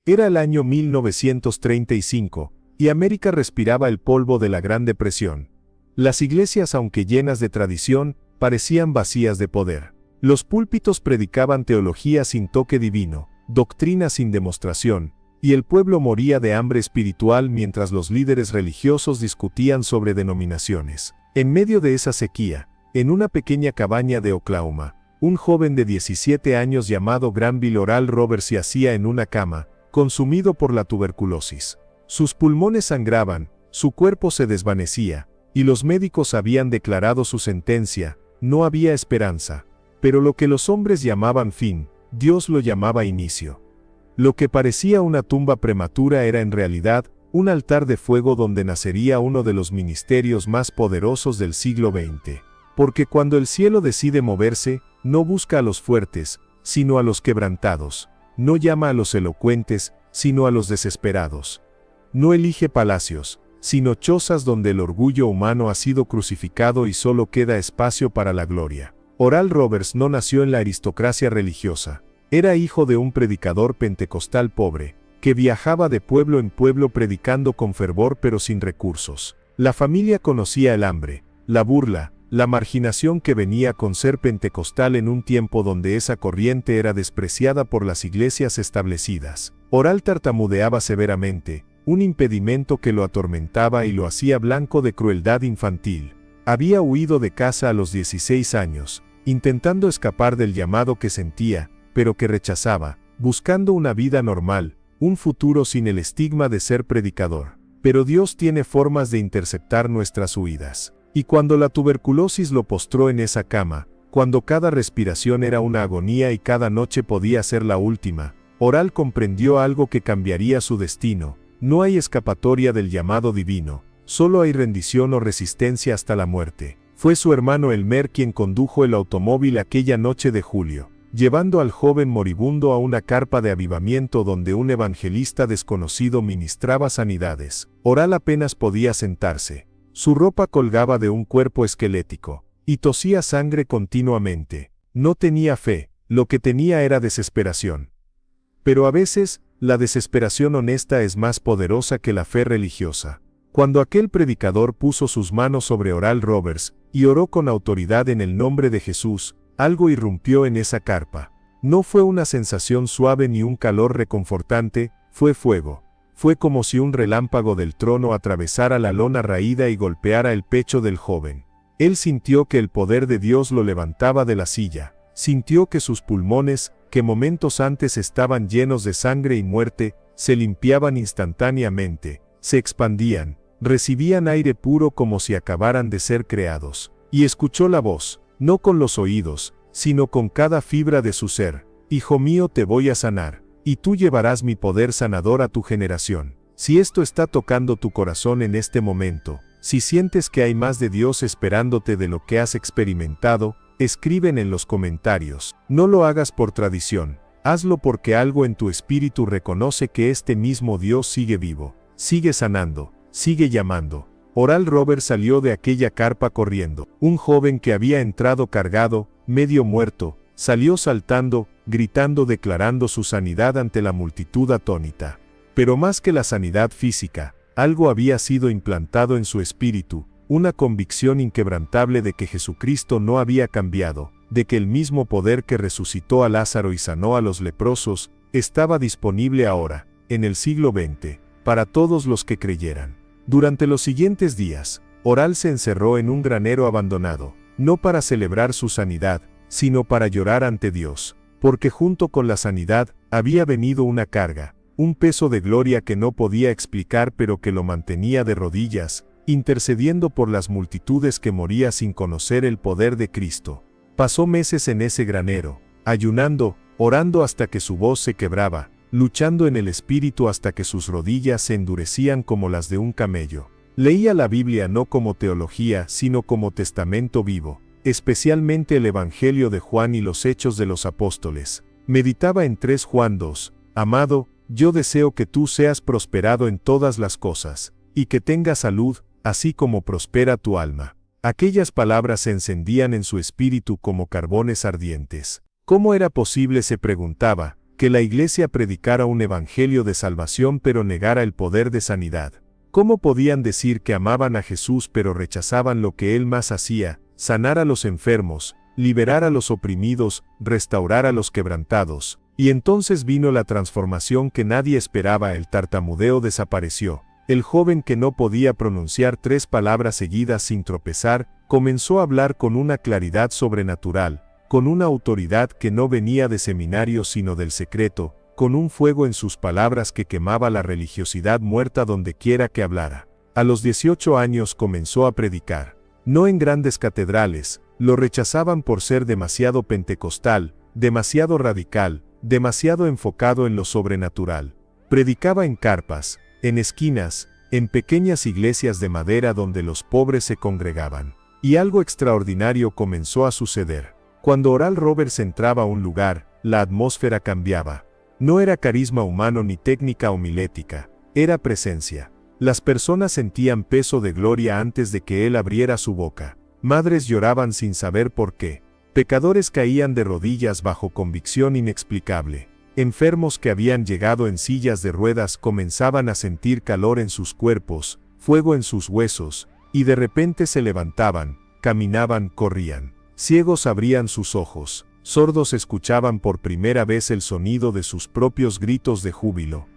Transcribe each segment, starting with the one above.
Era el año 1935, y América respiraba el polvo de la Gran Depresión. Las iglesias, aunque llenas de tradición, parecían vacías de poder. Los púlpitos predicaban teología sin toque divino, doctrina sin demostración, y el pueblo moría de hambre espiritual mientras los líderes religiosos discutían sobre denominaciones. En medio de esa sequía, en una pequeña cabaña de Oklahoma, un joven de 17 años llamado Granville Oral Roberts yacía en una cama, consumido por la tuberculosis. Sus pulmones sangraban, su cuerpo se desvanecía, y los médicos habían declarado su sentencia: no había esperanza. Pero lo que los hombres llamaban fin, Dios lo llamaba inicio. Lo que parecía una tumba prematura era en realidad un altar de fuego donde nacería uno de los ministerios más poderosos del siglo XX. Porque cuando el cielo decide moverse, no busca a los fuertes, sino a los quebrantados. No llama a los elocuentes, sino a los desesperados. No elige palacios, sino chozas donde el orgullo humano ha sido crucificado y solo queda espacio para la gloria. Oral Roberts no nació en la aristocracia religiosa. Era hijo de un predicador pentecostal pobre, que viajaba de pueblo en pueblo predicando con fervor pero sin recursos. La familia conocía el hambre, la burla, la marginación que venía con ser pentecostal en un tiempo donde esa corriente era despreciada por las iglesias establecidas. Oral tartamudeaba severamente, un impedimento que lo atormentaba y lo hacía blanco de crueldad infantil. Había huido de casa a los 16 años, intentando escapar del llamado que sentía, pero que rechazaba, buscando una vida normal, un futuro sin el estigma de ser predicador. Pero Dios tiene formas de interceptar nuestras huidas. Y cuando la tuberculosis lo postró en esa cama, cuando cada respiración era una agonía y cada noche podía ser la última, Oral comprendió algo que cambiaría su destino. No hay escapatoria del llamado divino, solo hay rendición o resistencia hasta la muerte. Fue su hermano Elmer quien condujo el automóvil aquella noche de julio, llevando al joven moribundo a una carpa de avivamiento donde un evangelista desconocido ministraba sanidades. Oral apenas podía sentarse. Su ropa colgaba de un cuerpo esquelético, y tosía sangre continuamente. No tenía fe, lo que tenía era desesperación. Pero a veces, la desesperación honesta es más poderosa que la fe religiosa. Cuando aquel predicador puso sus manos sobre Oral Roberts, y oró con autoridad en el nombre de Jesús, algo irrumpió en esa carpa. No fue una sensación suave ni un calor reconfortante, fue fuego. Fue como si un relámpago del trono atravesara la lona raída y golpeara el pecho del joven. Él sintió que el poder de Dios lo levantaba de la silla. Sintió que sus pulmones, que momentos antes estaban llenos de sangre y muerte, se limpiaban instantáneamente, se expandían, recibían aire puro como si acabaran de ser creados. Y escuchó la voz, no con los oídos, sino con cada fibra de su ser: Hijo mío, te voy a sanar, y tú llevarás mi poder sanador a tu generación. Si esto está tocando tu corazón en este momento, si sientes que hay más de Dios esperándote de lo que has experimentado, escriben en los comentarios. No lo hagas por tradición, hazlo porque algo en tu espíritu reconoce que este mismo Dios sigue vivo, sigue sanando, sigue llamando. Oral Roberts salió de aquella carpa corriendo. Un joven que había entrado cargado, medio muerto, salió saltando, gritando, declarando su sanidad ante la multitud atónita. Pero más que la sanidad física, algo había sido implantado en su espíritu, una convicción inquebrantable de que Jesucristo no había cambiado, de que el mismo poder que resucitó a Lázaro y sanó a los leprosos, estaba disponible ahora, en el siglo XX, para todos los que creyeran. Durante los siguientes días, Oral se encerró en un granero abandonado, no para celebrar su sanidad, sino para llorar ante Dios, porque junto con la sanidad, había venido una carga, un peso de gloria que no podía explicar pero que lo mantenía de rodillas, intercediendo por las multitudes que morían sin conocer el poder de Cristo. Pasó meses en ese granero, ayunando, orando hasta que su voz se quebraba, luchando en el espíritu hasta que sus rodillas se endurecían como las de un camello. Leía la Biblia no como teología, sino como testamento vivo, especialmente el Evangelio de Juan y los Hechos de los Apóstoles. Meditaba en 3 Juan 2, Amado, yo deseo que tú seas prosperado en todas las cosas, y que tengas salud, así como prospera tu alma. Aquellas palabras se encendían en su espíritu como carbones ardientes. ¿Cómo era posible, se preguntaba, que la Iglesia predicara un evangelio de salvación pero negara el poder de sanidad. ¿Cómo podían decir que amaban a Jesús pero rechazaban lo que Él más hacía, sanar a los enfermos, liberar a los oprimidos, restaurar a los quebrantados? Y entonces vino la transformación que nadie esperaba, el tartamudeo desapareció. El joven que no podía pronunciar 3 palabras seguidas sin tropezar, comenzó a hablar con una claridad sobrenatural, con una autoridad que no venía de seminario sino del secreto, con un fuego en sus palabras que quemaba la religiosidad muerta donde quiera que hablara. A los 18 años comenzó a predicar. No en grandes catedrales, lo rechazaban por ser demasiado pentecostal, demasiado radical, demasiado enfocado en lo sobrenatural. Predicaba en carpas, en esquinas, en pequeñas iglesias de madera donde los pobres se congregaban. Y algo extraordinario comenzó a suceder. Cuando Oral Roberts entraba a un lugar, la atmósfera cambiaba. No era carisma humano ni técnica homilética, era presencia. Las personas sentían peso de gloria antes de que él abriera su boca. Madres lloraban sin saber por qué. Pecadores caían de rodillas bajo convicción inexplicable. Enfermos que habían llegado en sillas de ruedas comenzaban a sentir calor en sus cuerpos, fuego en sus huesos, y de repente se levantaban, caminaban, corrían. Ciegos abrían sus ojos, sordos escuchaban por primera vez el sonido de sus propios gritos de júbilo.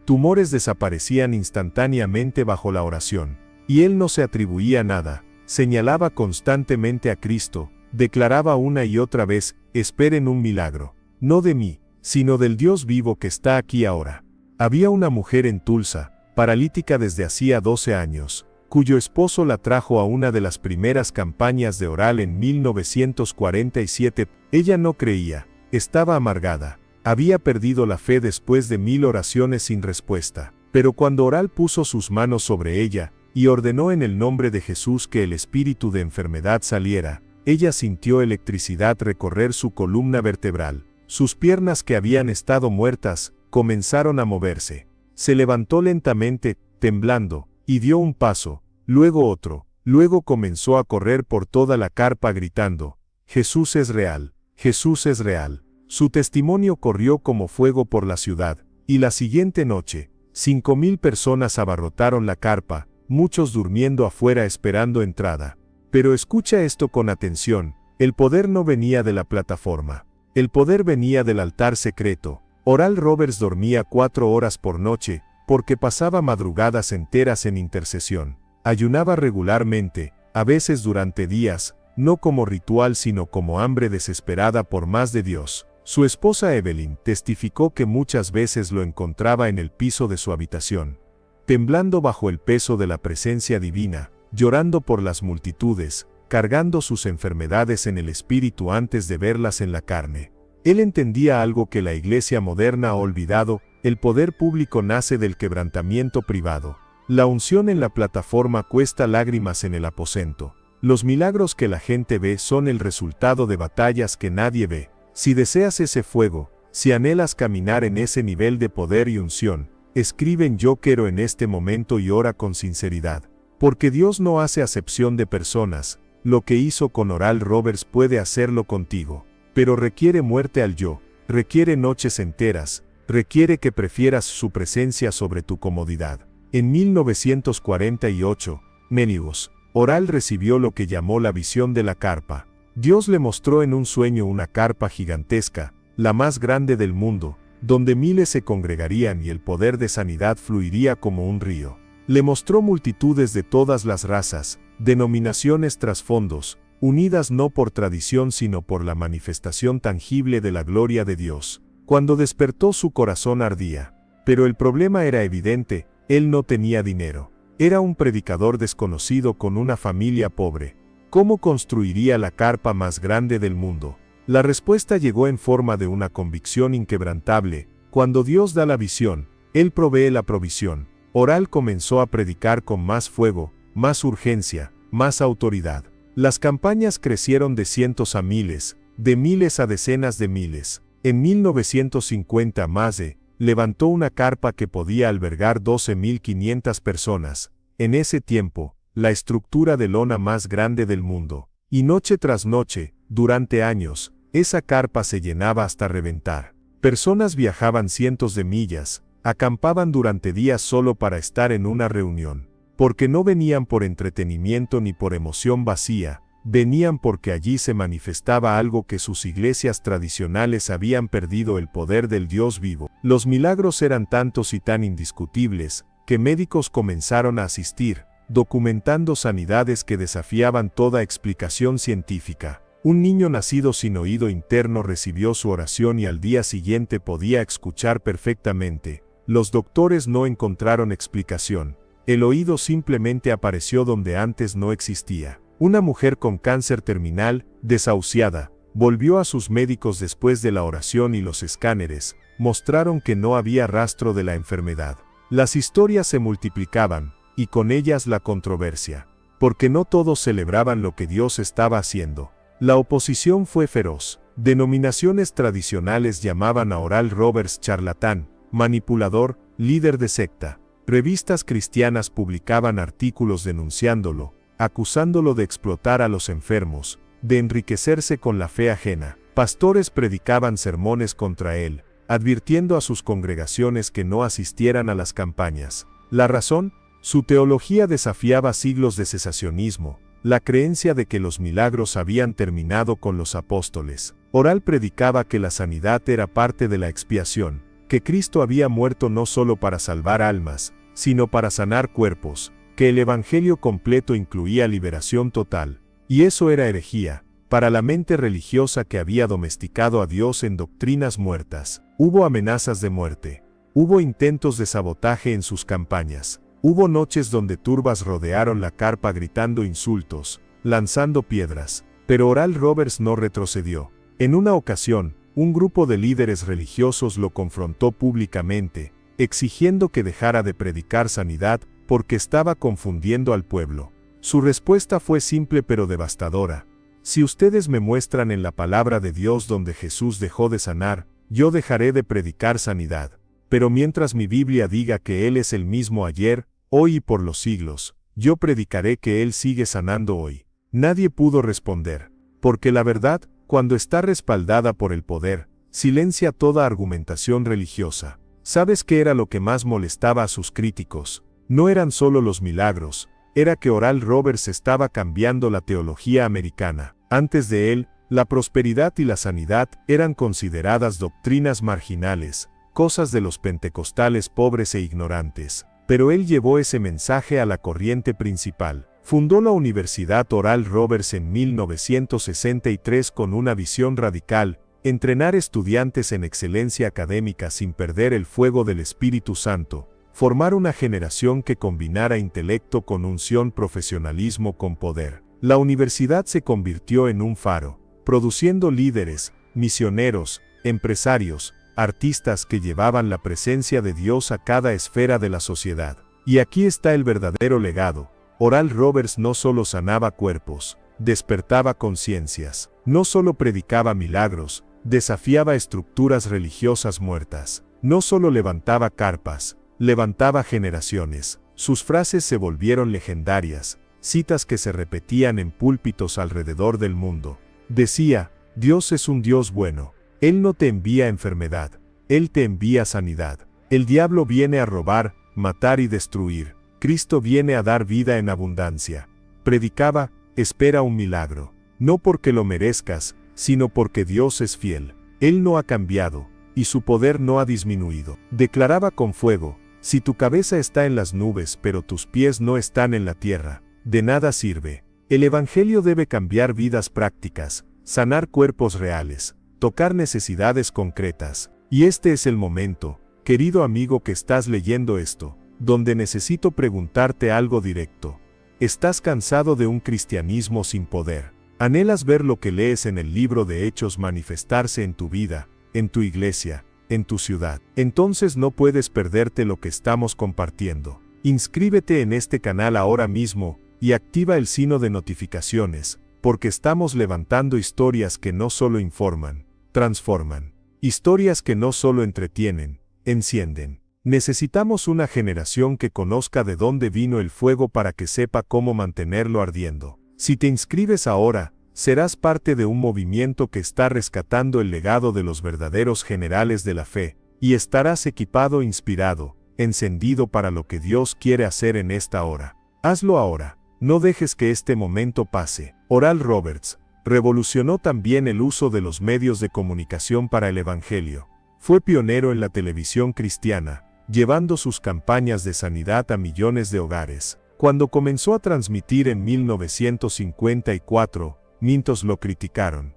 Tumores desaparecían instantáneamente bajo la oración, y él no se atribuía nada, señalaba constantemente a Cristo, declaraba una y otra vez: esperen un milagro, no de mí, sino del Dios vivo que está aquí ahora. Había una mujer en Tulsa, paralítica desde hacía 12 años, cuyo esposo la trajo a una de las primeras campañas de Oral en 1947. Ella no creía, estaba amargada, había perdido la fe después de 1000 oraciones sin respuesta. Pero cuando Oral puso sus manos sobre ella, y ordenó en el nombre de Jesús que el espíritu de enfermedad saliera, ella sintió electricidad recorrer su columna vertebral. Sus piernas, que habían estado muertas, comenzaron a moverse. Se levantó lentamente, temblando, y dio un paso, luego otro, luego comenzó a correr por toda la carpa gritando: Jesús es real, Jesús es real. Su testimonio corrió como fuego por la ciudad, y la siguiente noche, 5000 personas abarrotaron la carpa, muchos durmiendo afuera esperando entrada. Pero escucha esto con atención: el poder no venía de la plataforma, el poder venía del altar secreto. Oral Roberts dormía 4 horas por noche, porque pasaba madrugadas enteras en intercesión. Ayunaba regularmente, a veces durante días, no como ritual sino como hambre desesperada por más de Dios. Su esposa Evelyn testificó que muchas veces lo encontraba en el piso de su habitación, temblando bajo el peso de la presencia divina, llorando por las multitudes, cargando sus enfermedades en el espíritu antes de verlas en la carne. Él entendía algo que la iglesia moderna ha olvidado: el poder público nace del quebrantamiento privado. La unción en la plataforma cuesta lágrimas en el aposento. Los milagros que la gente ve son el resultado de batallas que nadie ve. Si deseas ese fuego, si anhelas caminar en ese nivel de poder y unción, escribe en Yo quiero en este momento y ora con sinceridad. Porque Dios no hace acepción de personas. Lo que hizo con Oral Roberts puede hacerlo contigo. Pero requiere muerte al yo, requiere noches enteras, requiere que prefieras su presencia sobre tu comodidad. En 1948, Menigos, Oral recibió lo que llamó la visión de la carpa. Dios le mostró en un sueño una carpa gigantesca, la más grande del mundo, donde miles se congregarían y el poder de sanidad fluiría como un río. Le mostró multitudes de todas las razas, denominaciones, trasfondos, unidas no por tradición sino por la manifestación tangible de la gloria de Dios. Cuando despertó su corazón ardía. Pero el problema era evidente: él no tenía dinero. Era un predicador desconocido con una familia pobre. ¿Cómo construiría la carpa más grande del mundo? La respuesta llegó en forma de una convicción inquebrantable: cuando Dios da la visión, Él provee la provisión. Oral comenzó a predicar con más fuego, más urgencia, más autoridad. Las campañas crecieron de cientos a miles, de miles a decenas de miles. En 1950 Maze levantó una carpa que podía albergar 12.500 personas. En ese tiempo, la estructura de lona más grande del mundo. Y noche tras noche, durante años, esa carpa se llenaba hasta reventar. Personas viajaban cientos de millas, acampaban durante días solo para estar en una reunión, porque no venían por entretenimiento ni por emoción vacía, venían porque allí se manifestaba algo que sus iglesias tradicionales habían perdido: el poder del Dios vivo. Los milagros eran tantos y tan indiscutibles, que médicos comenzaron a asistir, documentando sanidades que desafiaban toda explicación científica. Un niño nacido sin oído interno recibió su oración y al día siguiente podía escuchar perfectamente. Los doctores no encontraron explicación. El oído simplemente apareció donde antes no existía. Una mujer con cáncer terminal, desahuciada, volvió a sus médicos después de la oración y los escáneres mostraron que no había rastro de la enfermedad. Las historias se multiplicaban, y con ellas la controversia, porque no todos celebraban lo que Dios estaba haciendo. La oposición fue feroz. Denominaciones tradicionales llamaban a Oral Roberts charlatán, manipulador, líder de secta. Revistas cristianas publicaban artículos denunciándolo, acusándolo de explotar a los enfermos, de enriquecerse con la fe ajena. Pastores predicaban sermones contra él, advirtiendo a sus congregaciones que no asistieran a las campañas. La razón: su teología desafiaba siglos de cesacionismo, la creencia de que los milagros habían terminado con los apóstoles. Oral predicaba que la sanidad era parte de la expiación, que Cristo había muerto no solo para salvar almas, sino para sanar cuerpos, que el evangelio completo incluía liberación total. Y eso era herejía para la mente religiosa que había domesticado a Dios en doctrinas muertas. Hubo amenazas de muerte. Hubo intentos de sabotaje en sus campañas. Hubo noches donde turbas rodearon la carpa gritando insultos, lanzando piedras. Pero Oral Roberts no retrocedió. En una ocasión, un grupo de líderes religiosos lo confrontó públicamente, exigiendo que dejara de predicar sanidad porque estaba confundiendo al pueblo. Su respuesta fue simple pero devastadora: si ustedes me muestran en la palabra de Dios donde Jesús dejó de sanar, yo dejaré de predicar sanidad. Pero mientras mi Biblia diga que Él es el mismo ayer, hoy y por los siglos, yo predicaré que Él sigue sanando hoy. Nadie pudo responder, porque la verdad, cuando está respaldada por el poder, silencia toda argumentación religiosa. ¿Sabes qué era lo que más molestaba a sus críticos? No eran solo los milagros, era que Oral Roberts estaba cambiando la teología americana. Antes de él, la prosperidad y la sanidad eran consideradas doctrinas marginales, cosas de los pentecostales pobres e ignorantes. Pero él llevó ese mensaje a la corriente principal. Fundó la Universidad Oral Roberts en 1963 con una visión radical: entrenar estudiantes en excelencia académica sin perder el fuego del Espíritu Santo, formar una generación que combinara intelecto con unción, profesionalismo con poder. La universidad se convirtió en un faro, produciendo líderes, misioneros, empresarios, artistas que llevaban la presencia de Dios a cada esfera de la sociedad. Y aquí está el verdadero legado. Oral Roberts no solo sanaba cuerpos, despertaba conciencias. No solo predicaba milagros, desafiaba estructuras religiosas muertas. No solo levantaba carpas, levantaba generaciones. Sus frases se volvieron legendarias, citas que se repetían en púlpitos alrededor del mundo. Decía: Dios es un Dios bueno. Él no te envía enfermedad, Él te envía sanidad. El diablo viene a robar, matar y destruir. Cristo viene a dar vida en abundancia. Predicaba: espera un milagro. No porque lo merezcas, sino porque Dios es fiel. Él no ha cambiado, y su poder no ha disminuido. Declaraba con fuego: si tu cabeza está en las nubes pero tus pies no están en la tierra, de nada sirve. El Evangelio debe cambiar vidas prácticas, sanar cuerpos reales, tocar necesidades concretas. Y este es el momento, querido amigo que estás leyendo esto, donde necesito preguntarte algo directo. ¿Estás cansado de un cristianismo sin poder? ¿Anhelas ver lo que lees en el libro de Hechos manifestarse en tu vida, en tu iglesia, en tu ciudad? Entonces no puedes perderte lo que estamos compartiendo. Inscríbete en este canal ahora mismo y activa el signo de notificaciones, porque estamos levantando historias que no solo informan, transforman. Historias que no solo entretienen, encienden. Necesitamos una generación que conozca de dónde vino el fuego para que sepa cómo mantenerlo ardiendo. Si te inscribes ahora, serás parte de un movimiento que está rescatando el legado de los verdaderos generales de la fe, y estarás equipado, inspirado, encendido para lo que Dios quiere hacer en esta hora. Hazlo ahora, no dejes que este momento pase. Oral Roberts revolucionó también el uso de los medios de comunicación para el Evangelio. Fue pionero en la televisión cristiana, llevando sus campañas de sanidad a millones de hogares. Cuando comenzó a transmitir en 1954, muchos lo criticaron.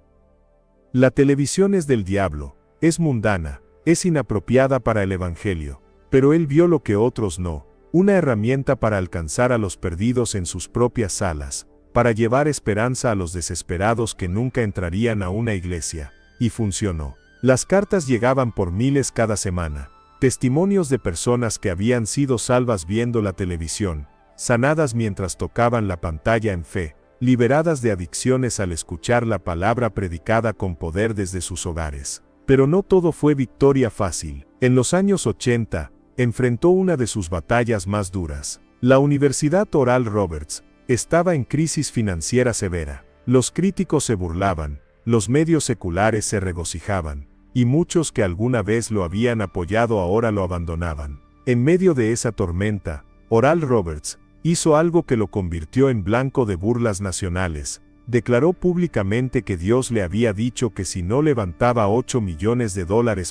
La televisión es del diablo, es mundana, es inapropiada para el Evangelio, pero él vio lo que otros no, una herramienta para alcanzar a los perdidos en sus propias salas, para llevar esperanza a los desesperados que nunca entrarían a una iglesia, y funcionó. Las cartas llegaban por miles cada semana, testimonios de personas que habían sido salvas viendo la televisión, sanadas mientras tocaban la pantalla en fe, liberadas de adicciones al escuchar la palabra predicada con poder desde sus hogares. Pero no todo fue victoria fácil. En los años 80, enfrentó una de sus batallas más duras. La Universidad Oral Roberts estaba en crisis financiera severa. Los críticos se burlaban, los medios seculares se regocijaban, y muchos que alguna vez lo habían apoyado ahora lo abandonaban. En medio de esa tormenta, Oral Roberts hizo algo que lo convirtió en blanco de burlas nacionales. Declaró públicamente que Dios le había dicho que si no levantaba $8 millones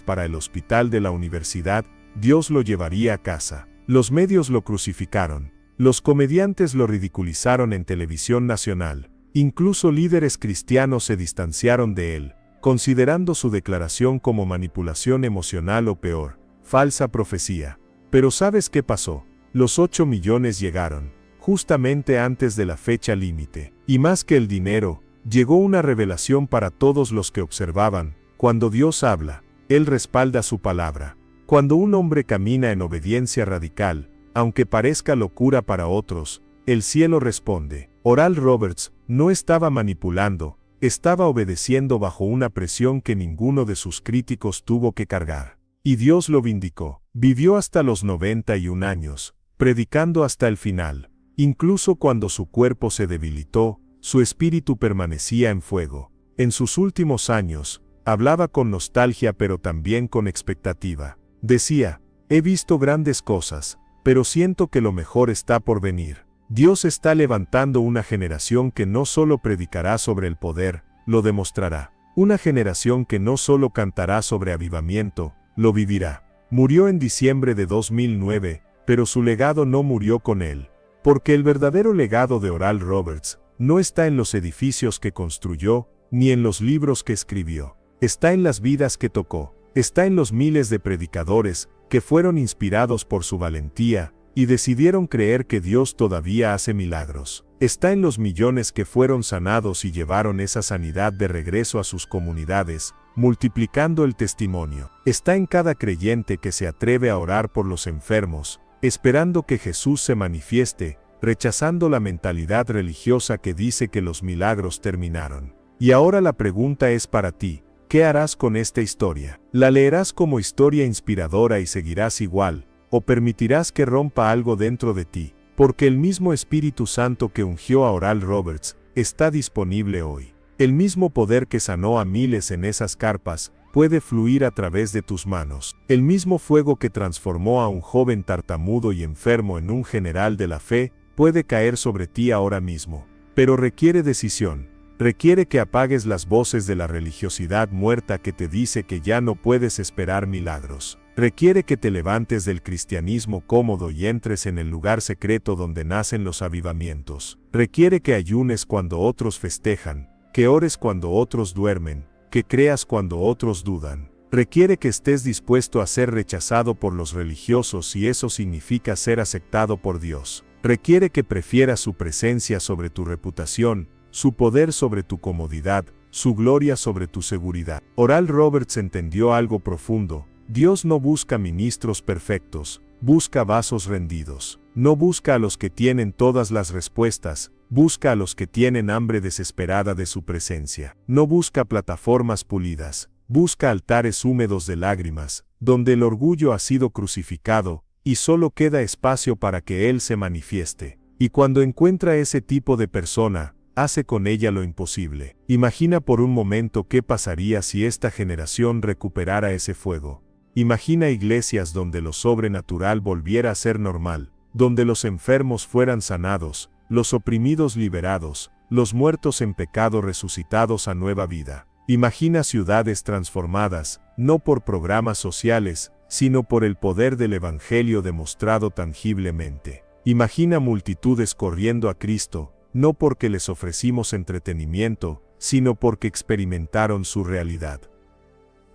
para el hospital de la universidad, Dios lo llevaría a casa. Los medios lo crucificaron. Los comediantes lo ridiculizaron en televisión nacional. Incluso líderes cristianos se distanciaron de él, considerando su declaración como manipulación emocional o peor, falsa profecía. Pero ¿sabes qué pasó? Los 8 millones llegaron, justamente antes de la fecha límite. Y más que el dinero, llegó una revelación para todos los que observaban. Cuando Dios habla, Él respalda su palabra. Cuando un hombre camina en obediencia radical, aunque parezca locura para otros, el cielo responde. Oral Roberts no estaba manipulando, estaba obedeciendo bajo una presión que ninguno de sus críticos tuvo que cargar. Y Dios lo vindicó. Vivió hasta los 91 años, predicando hasta el final. Incluso cuando su cuerpo se debilitó, su espíritu permanecía en fuego. En sus últimos años, hablaba con nostalgia pero también con expectativa. Decía, he visto grandes cosas, pero siento que lo mejor está por venir. Dios está levantando una generación que no solo predicará sobre el poder, lo demostrará. Una generación que no solo cantará sobre avivamiento, lo vivirá. Murió en diciembre de 2009, pero su legado no murió con él. Porque el verdadero legado de Oral Roberts no está en los edificios que construyó, ni en los libros que escribió. Está en las vidas que tocó. Está en los miles de predicadores que fueron inspirados por su valentía y decidieron creer que Dios todavía hace milagros. Está en los millones que fueron sanados y llevaron esa sanidad de regreso a sus comunidades, multiplicando el testimonio. Está en cada creyente que se atreve a orar por los enfermos, esperando que Jesús se manifieste, rechazando la mentalidad religiosa que dice que los milagros terminaron. Y ahora la pregunta es para ti, ¿qué harás con esta historia? ¿La leerás como historia inspiradora y seguirás igual, o permitirás que rompa algo dentro de ti? Porque el mismo Espíritu Santo que ungió a Oral Roberts está disponible hoy. El mismo poder que sanó a miles en esas carpas puede fluir a través de tus manos. El mismo fuego que transformó a un joven tartamudo y enfermo en un general de la fe puede caer sobre ti ahora mismo. Pero requiere decisión. Requiere que apagues las voces de la religiosidad muerta que te dice que ya no puedes esperar milagros. Requiere que te levantes del cristianismo cómodo y entres en el lugar secreto donde nacen los avivamientos. Requiere que ayunes cuando otros festejan, que ores cuando otros duermen, que creas cuando otros dudan. Requiere que estés dispuesto a ser rechazado por los religiosos si eso significa ser aceptado por Dios. Requiere que prefieras su presencia sobre tu reputación, su poder sobre tu comodidad, su gloria sobre tu seguridad. Oral Roberts entendió algo profundo. Dios no busca ministros perfectos, busca vasos rendidos. No busca a los que tienen todas las respuestas, busca a los que tienen hambre desesperada de su presencia. No busca plataformas pulidas, busca altares húmedos de lágrimas, donde el orgullo ha sido crucificado, y solo queda espacio para que Él se manifieste. Y cuando encuentra ese tipo de persona, hace con ella lo imposible. Imagina por un momento qué pasaría si esta generación recuperara ese fuego. Imagina iglesias donde lo sobrenatural volviera a ser normal, donde los enfermos fueran sanados, los oprimidos liberados, los muertos en pecado resucitados a nueva vida. Imagina ciudades transformadas, no por programas sociales, sino por el poder del Evangelio demostrado tangiblemente. Imagina multitudes corriendo a Cristo, no porque les ofrecimos entretenimiento, sino porque experimentaron su realidad.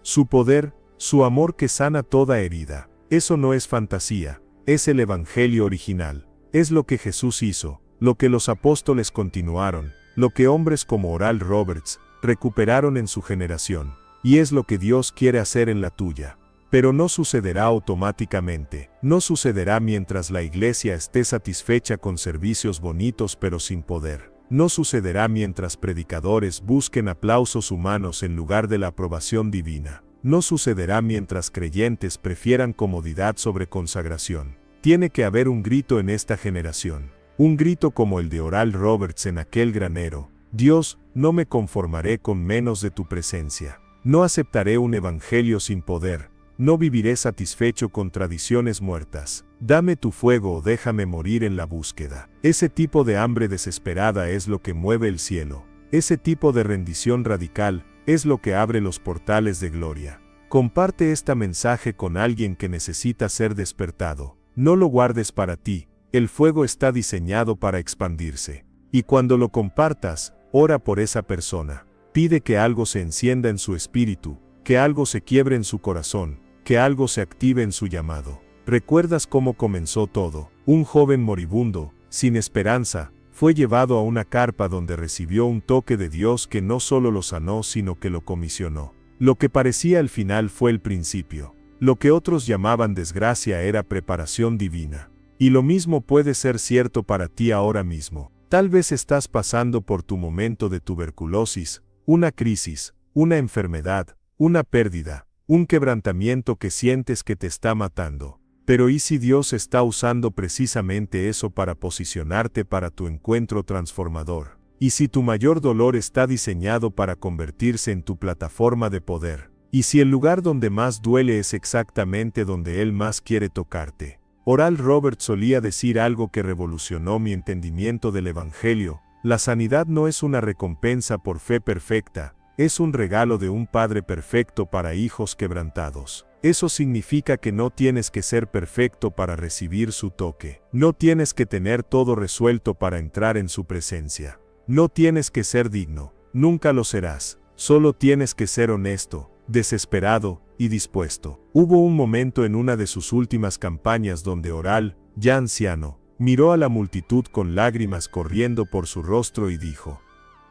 Su poder, su amor que sana toda herida. Eso no es fantasía, es el Evangelio original. Es lo que Jesús hizo, lo que los apóstoles continuaron, lo que hombres como Oral Roberts recuperaron en su generación, y es lo que Dios quiere hacer en la tuya. Pero no sucederá automáticamente, no sucederá mientras la iglesia esté satisfecha con servicios bonitos pero sin poder. No sucederá mientras predicadores busquen aplausos humanos en lugar de la aprobación divina. No sucederá mientras creyentes prefieran comodidad sobre consagración. Tiene que haber un grito en esta generación, un grito como el de Oral Roberts en aquel granero. Dios, no me conformaré con menos de tu presencia. No aceptaré un evangelio sin poder. No viviré satisfecho con tradiciones muertas. Dame tu fuego o déjame morir en la búsqueda. Ese tipo de hambre desesperada es lo que mueve el cielo. Ese tipo de rendición radical es lo que abre los portales de gloria. Comparte este mensaje con alguien que necesita ser despertado. No lo guardes para ti. El fuego está diseñado para expandirse. Y cuando lo compartas, ora por esa persona. Pide que algo se encienda en su espíritu, que algo se quiebre en su corazón, que algo se active en su llamado. ¿Recuerdas cómo comenzó todo? Un joven moribundo, sin esperanza, fue llevado a una carpa donde recibió un toque de Dios que no solo lo sanó sino que lo comisionó. Lo que parecía el final fue el principio. Lo que otros llamaban desgracia era preparación divina. Y lo mismo puede ser cierto para ti ahora mismo. Tal vez estás pasando por tu momento de tuberculosis, una crisis, una enfermedad, una pérdida, un quebrantamiento que sientes que te está matando. Pero ¿y si Dios está usando precisamente eso para posicionarte para tu encuentro transformador? ¿Y si tu mayor dolor está diseñado para convertirse en tu plataforma de poder? ¿Y si el lugar donde más duele es exactamente donde Él más quiere tocarte? Oral Roberts solía decir algo que revolucionó mi entendimiento del Evangelio: la sanidad no es una recompensa por fe perfecta, es un regalo de un Padre perfecto para hijos quebrantados. Eso significa que no tienes que ser perfecto para recibir su toque. No tienes que tener todo resuelto para entrar en su presencia. No tienes que ser digno, nunca lo serás. Solo tienes que ser honesto, desesperado y dispuesto. Hubo un momento en una de sus últimas campañas donde Oral, ya anciano, miró a la multitud con lágrimas corriendo por su rostro y dijo: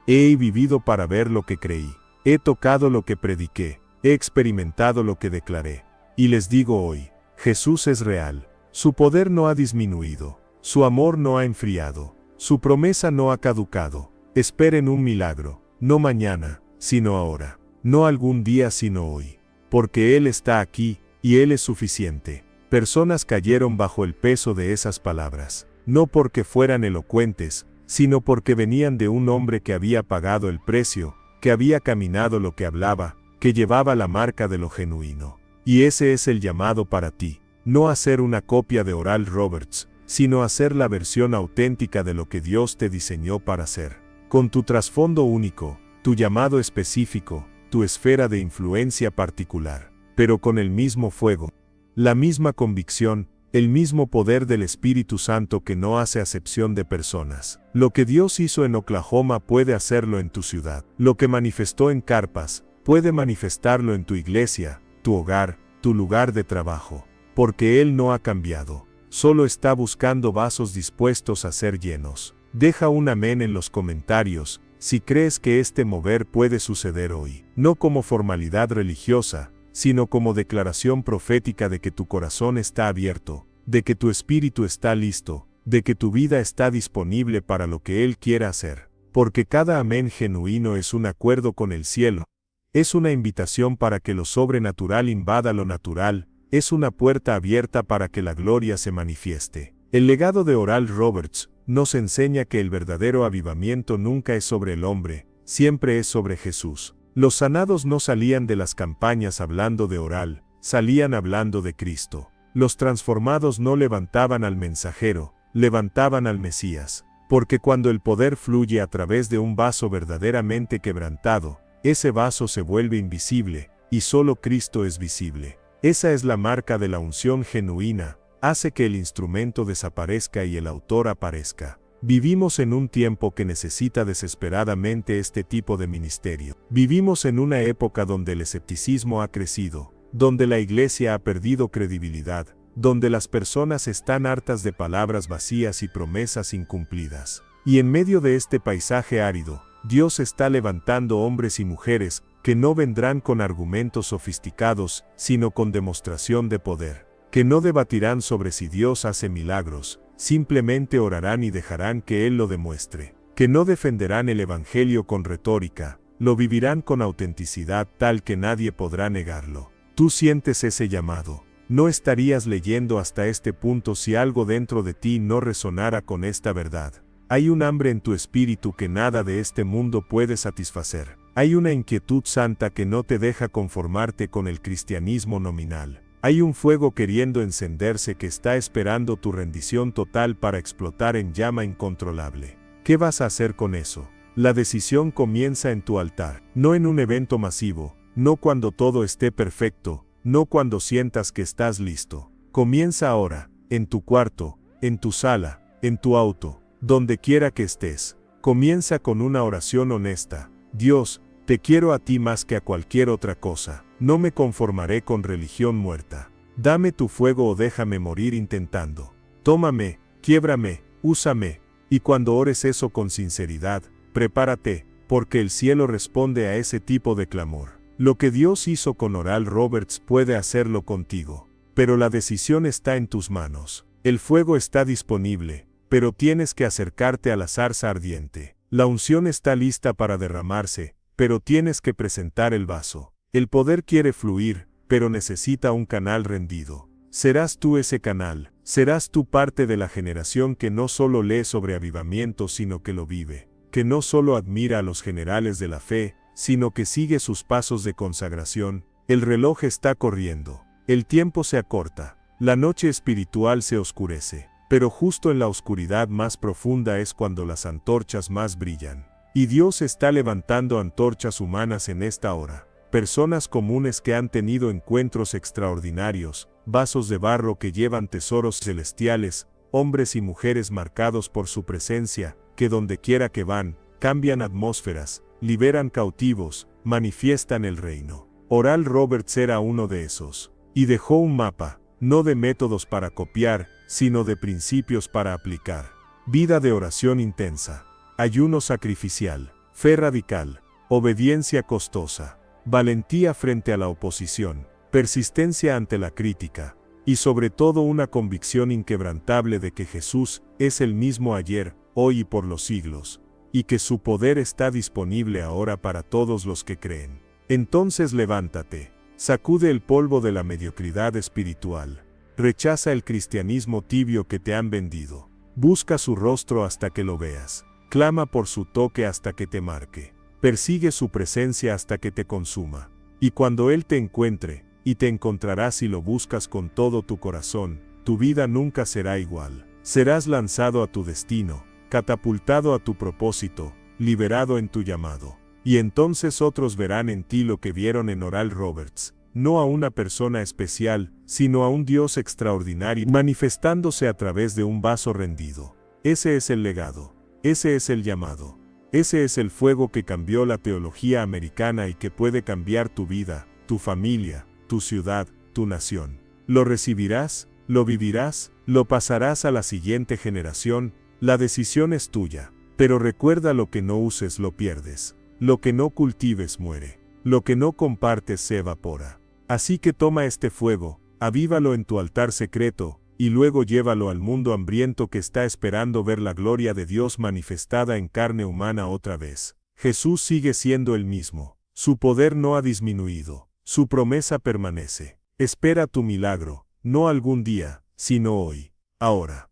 he vivido para ver lo que creí, he tocado lo que prediqué, he experimentado lo que declaré. Y les digo hoy, Jesús es real, su poder no ha disminuido, su amor no ha enfriado, su promesa no ha caducado. Esperen un milagro, no mañana, sino ahora, no algún día sino hoy. Porque Él está aquí, y Él es suficiente. Personas cayeron bajo el peso de esas palabras, no porque fueran elocuentes, sino porque venían de un hombre que había pagado el precio, que había caminado lo que hablaba, que llevaba la marca de lo genuino. Y ese es el llamado para ti, no hacer una copia de Oral Roberts, sino hacer la versión auténtica de lo que Dios te diseñó para hacer. Con tu trasfondo único, tu llamado específico, tu esfera de influencia particular, pero con el mismo fuego, la misma convicción, el mismo poder del Espíritu Santo que no hace acepción de personas. Lo que Dios hizo en Oklahoma puede hacerlo en tu ciudad. Lo que manifestó en Carpas, puede manifestarlo en tu iglesia, tu hogar, tu lugar de trabajo. Porque Él no ha cambiado, solo está buscando vasos dispuestos a ser llenos. Deja un amén en los comentarios si crees que este mover puede suceder hoy, no como formalidad religiosa, sino como declaración profética de que tu corazón está abierto, de que tu espíritu está listo, de que tu vida está disponible para lo que Él quiera hacer. Porque cada amén genuino es un acuerdo con el cielo, es una invitación para que lo sobrenatural invada lo natural, es una puerta abierta para que la gloria se manifieste. El legado de Oral Roberts nos enseña que el verdadero avivamiento nunca es sobre el hombre, siempre es sobre Jesús. Los sanados no salían de las campañas hablando de Oral, salían hablando de Cristo. Los transformados no levantaban al mensajero, levantaban al Mesías. Porque cuando el poder fluye a través de un vaso verdaderamente quebrantado, ese vaso se vuelve invisible, y solo Cristo es visible. Esa es la marca de la unción genuina, hace que el instrumento desaparezca y el autor aparezca. Vivimos en un tiempo que necesita desesperadamente este tipo de ministerio. Vivimos en una época donde el escepticismo ha crecido, donde la iglesia ha perdido credibilidad, donde las personas están hartas de palabras vacías y promesas incumplidas. Y en medio de este paisaje árido, Dios está levantando hombres y mujeres que no vendrán con argumentos sofisticados, sino con demostración de poder, que no debatirán sobre si Dios hace milagros, simplemente orarán y dejarán que Él lo demuestre, que no defenderán el Evangelio con retórica, lo vivirán con autenticidad tal que nadie podrá negarlo. Tú sientes ese llamado. No estarías leyendo hasta este punto si algo dentro de ti no resonara con esta verdad. Hay un hambre en tu espíritu que nada de este mundo puede satisfacer. Hay una inquietud santa que no te deja conformarte con el cristianismo nominal. Hay un fuego queriendo encenderse que está esperando tu rendición total para explotar en llama incontrolable. ¿Qué vas a hacer con eso? La decisión comienza en tu altar, no en un evento masivo, no cuando todo esté perfecto, no cuando sientas que estás listo. Comienza ahora, en tu cuarto, en tu sala, en tu auto, donde quiera que estés. Comienza con una oración honesta. Dios, te quiero a ti más que a cualquier otra cosa. No me conformaré con religión muerta. Dame tu fuego o déjame morir intentando. Tómame, quiébrame, úsame. Y cuando ores eso con sinceridad, prepárate, porque el cielo responde a ese tipo de clamor. Lo que Dios hizo con Oral Roberts puede hacerlo contigo. Pero la decisión está en tus manos. El fuego está disponible, pero tienes que acercarte a la zarza ardiente. La unción está lista para derramarse, pero tienes que presentar el vaso. El poder quiere fluir, pero necesita un canal rendido. Serás tú ese canal, serás tú parte de la generación que no solo lee sobre avivamiento sino que lo vive, que no solo admira a los generales de la fe, sino que sigue sus pasos de consagración. El reloj está corriendo, el tiempo se acorta, la noche espiritual se oscurece, pero justo en la oscuridad más profunda es cuando las antorchas más brillan. Y Dios está levantando antorchas humanas en esta hora, personas comunes que han tenido encuentros extraordinarios, vasos de barro que llevan tesoros celestiales, hombres y mujeres marcados por su presencia, que donde quiera que van, cambian atmósferas, liberan cautivos, manifiestan el reino. Oral Roberts era uno de esos, y dejó un mapa, no de métodos para copiar, sino de principios para aplicar. Vida de oración intensa, ayuno sacrificial, fe radical, obediencia costosa, valentía frente a la oposición, persistencia ante la crítica, y sobre todo una convicción inquebrantable de que Jesús es el mismo ayer, hoy y por los siglos, y que su poder está disponible ahora para todos los que creen. Entonces levántate, sacude el polvo de la mediocridad espiritual, rechaza el cristianismo tibio que te han vendido, busca su rostro hasta que lo veas, clama por su toque hasta que te marque, persigue su presencia hasta que te consuma, y cuando Él te encuentre, y te encontrarás si lo buscas con todo tu corazón, tu vida nunca será igual, serás lanzado a tu destino, catapultado a tu propósito, liberado en tu llamado. Y entonces otros verán en ti lo que vieron en Oral Roberts, no a una persona especial, sino a un Dios extraordinario manifestándose a través de un vaso rendido. Ese es el legado, ese es el llamado, ese es el fuego que cambió la teología americana y que puede cambiar tu vida, tu familia, tu ciudad, tu nación. ¿Lo recibirás? ¿Lo vivirás? ¿Lo pasarás a la siguiente generación? La decisión es tuya, pero recuerda: lo que no uses lo pierdes, lo que no cultives muere, lo que no compartes se evapora. Así que toma este fuego, avívalo en tu altar secreto, y luego llévalo al mundo hambriento que está esperando ver la gloria de Dios manifestada en carne humana otra vez. Jesús sigue siendo el mismo, su poder no ha disminuido, su promesa permanece. Espera tu milagro, no algún día, sino hoy, ahora.